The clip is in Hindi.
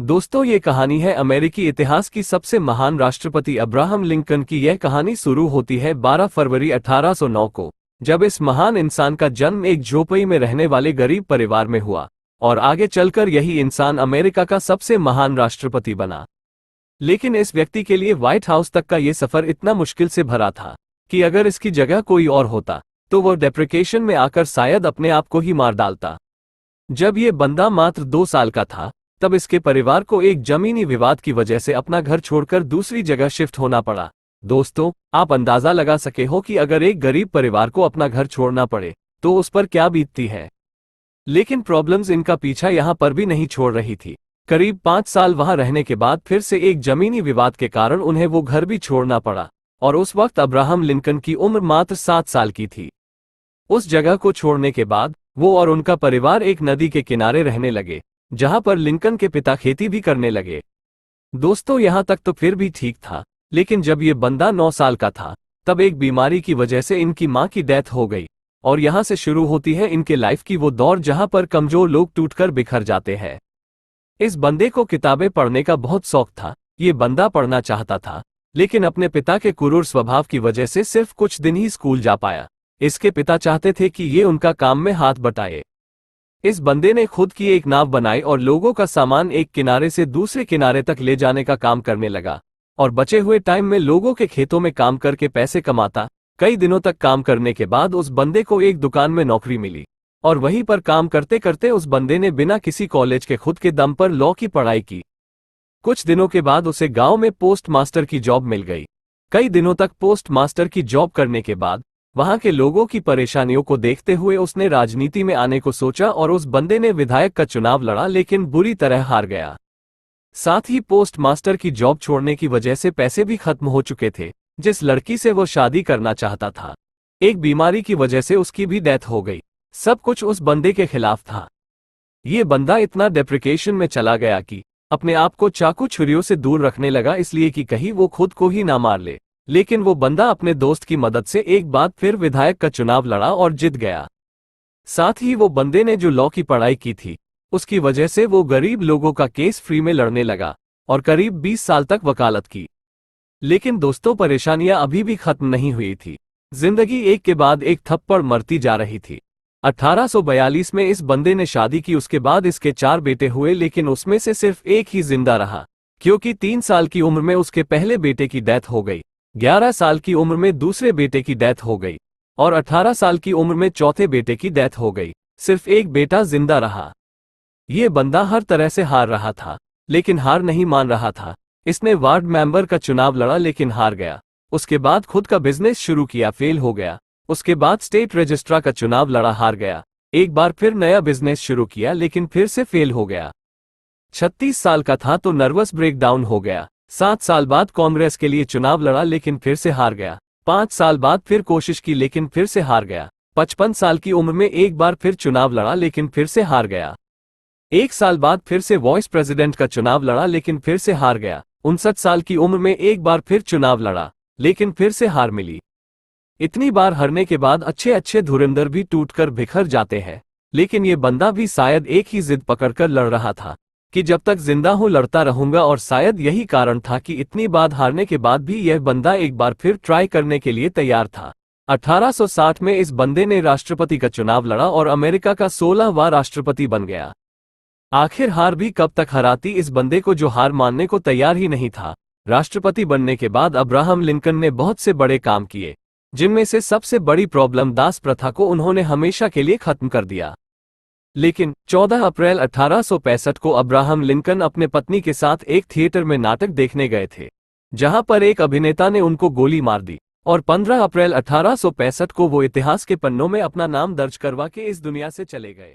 दोस्तों, ये कहानी है अमेरिकी इतिहास की सबसे महान राष्ट्रपति अब्राहम लिंकन की। यह कहानी शुरू होती है 12 फरवरी 1809 को, जब इस महान इंसान का जन्म एक झोपड़ी में रहने वाले गरीब परिवार में हुआ और आगे चलकर यही इंसान अमेरिका का सबसे महान राष्ट्रपति बना। लेकिन इस व्यक्ति के लिए व्हाइट हाउस तक का ये सफर इतना मुश्किल से भरा था कि अगर इसकी जगह कोई और होता तो वह डिप्रेशन में आकर शायद अपने आप को ही मार डालता। जब ये बंदा मात्र 2 साल का था, तब इसके परिवार को एक जमीनी विवाद की वजह से अपना घर छोड़कर दूसरी जगह शिफ्ट होना पड़ा। दोस्तों, आप अंदाजा लगा सके हो कि अगर एक गरीब परिवार को अपना घर छोड़ना पड़े तो उस पर क्या बीतती है। लेकिन प्रॉब्लम्स इनका पीछा यहां पर भी नहीं छोड़ रही थी। करीब 5 साल वहां रहने के बाद फिर से एक जमीनी विवाद के कारण उन्हें वो घर भी छोड़ना पड़ा और उस वक्त अब्राहम लिंकन की उम्र मात्र 7 साल की थी। उस जगह को छोड़ने के बाद वो और उनका परिवार एक नदी के किनारे रहने लगे, जहां पर लिंकन के पिता खेती भी करने लगे। दोस्तों, यहां तक तो फिर भी ठीक था, लेकिन जब ये बंदा 9 साल का था तब एक बीमारी की वजह से इनकी मां की डेथ हो गई और यहां से शुरू होती है इनके लाइफ की वो दौर जहां पर कमजोर लोग टूटकर बिखर जाते हैं। इस बंदे को किताबें पढ़ने का बहुत शौक था। ये बंदा पढ़ना चाहता था, लेकिन अपने पिता के क्रूर स्वभाव की वजह से सिर्फ कुछ दिन ही स्कूल जा पाया। इसके पिता चाहते थे कि ये उनका काम में हाथ बटाए। इस बंदे ने खुद की एक नाव बनाई और लोगों का सामान एक किनारे से दूसरे किनारे तक ले जाने का काम करने लगा और बचे हुए टाइम में लोगों के खेतों में काम करके पैसे कमाता। कई दिनों तक काम करने के बाद उस बंदे को एक दुकान में नौकरी मिली और वहीं पर काम करते करते उस बंदे ने बिना किसी कॉलेज के खुद के दम पर लॉ की पढ़ाई की। कुछ दिनों के बाद उसे गांव में पोस्ट मास्टर की जॉब मिल गई। कई दिनों तक पोस्ट मास्टर की जॉब करने के बाद वहां के लोगों की परेशानियों को देखते हुए उसने राजनीति में आने को सोचा और उस बंदे ने विधायक का चुनाव लड़ा, लेकिन बुरी तरह हार गया। साथ ही पोस्ट मास्टर की जॉब छोड़ने की वजह से पैसे भी खत्म हो चुके थे। जिस लड़की से वो शादी करना चाहता था, एक बीमारी की वजह से उसकी भी डेथ हो गई। सब कुछ उस बंदे के खिलाफ था। ये बंदा इतना डिप्रेशन में चला गया कि अपने आप को चाकू छुरियों से दूर रखने लगा, इसलिए कि कहीं वो खुद को ही ना मार ले। लेकिन वो बंदा अपने दोस्त की मदद से एक बार फिर विधायक का चुनाव लड़ा और जीत गया। साथ ही वो बंदे ने जो लॉ की पढ़ाई की थी, उसकी वजह से वो गरीब लोगों का केस फ्री में लड़ने लगा और करीब 20 साल तक वकालत की। लेकिन दोस्तों, परेशानियां अभी भी खत्म नहीं हुई थी। जिंदगी एक के बाद एक थप्पड़ मरती जा रही थी। 1842 में इस बंदे ने शादी की। उसके बाद इसके 4 बेटे हुए, लेकिन उसमें से सिर्फ एक ही जिंदा रहा, क्योंकि 3 साल की उम्र में उसके पहले बेटे की डेथ हो गई, 11 साल की उम्र में दूसरे बेटे की डेथ हो गई और 18 साल की उम्र में चौथे बेटे की डेथ हो गई। सिर्फ एक बेटा जिंदा रहा। ये बंदा हर तरह से हार रहा था, लेकिन हार नहीं मान रहा था। इसने वार्ड मेंबर का चुनाव लड़ा, लेकिन हार गया। उसके बाद खुद का बिजनेस शुरू किया, फेल हो गया। उसके बाद स्टेट रजिस्ट्रार का चुनाव लड़ा, हार गया। एक बार फिर नया बिजनेस शुरू किया, लेकिन फिर से फेल हो गया। 36 साल का था तो नर्वस ब्रेकडाउन हो गया। 7 साल बाद कांग्रेस के लिए चुनाव लड़ा, लेकिन फिर से हार गया। 5 साल बाद फिर कोशिश की, लेकिन फिर से हार गया। 55 साल की उम्र में एक बार फिर चुनाव लड़ा, लेकिन फिर से हार गया। 1 साल बाद फिर से वाइस प्रेसिडेंट का चुनाव लड़ा, लेकिन फिर से हार गया। 59 साल की उम्र में एक बार फिर चुनाव लड़ा, लेकिन फिर से हार मिली। इतनी बार हारने के बाद अच्छे अच्छे धुरंधर भी टूटकर बिखर जाते हैं, लेकिन ये बंदा भी शायद एक ही जिद पकड़कर लड़ रहा था कि जब तक जिंदा हूं लड़ता रहूंगा। और शायद यही कारण था कि इतनी बार हारने के बाद भी यह बंदा एक बार फिर ट्राई करने के लिए तैयार था। 1860 में इस बंदे ने राष्ट्रपति का चुनाव लड़ा और अमेरिका का 16वां राष्ट्रपति बन गया। आखिर हार भी कब तक हराती इस बंदे को, जो हार मानने को तैयार ही नहीं था। राष्ट्रपति बनने के बाद अब्राहम लिंकन ने बहुत से बड़े काम किए, जिनमें से सबसे बड़ी प्रॉब्लम दास प्रथा को उन्होंने हमेशा के लिए खत्म कर दिया। लेकिन 14 अप्रैल 1865 को अब्राहम लिंकन अपने पत्नी के साथ एक थिएटर में नाटक देखने गए थे, जहां पर एक अभिनेता ने उनको गोली मार दी और 15 अप्रैल 1865 को वो इतिहास के पन्नों में अपना नाम दर्ज करवा के इस दुनिया से चले गए।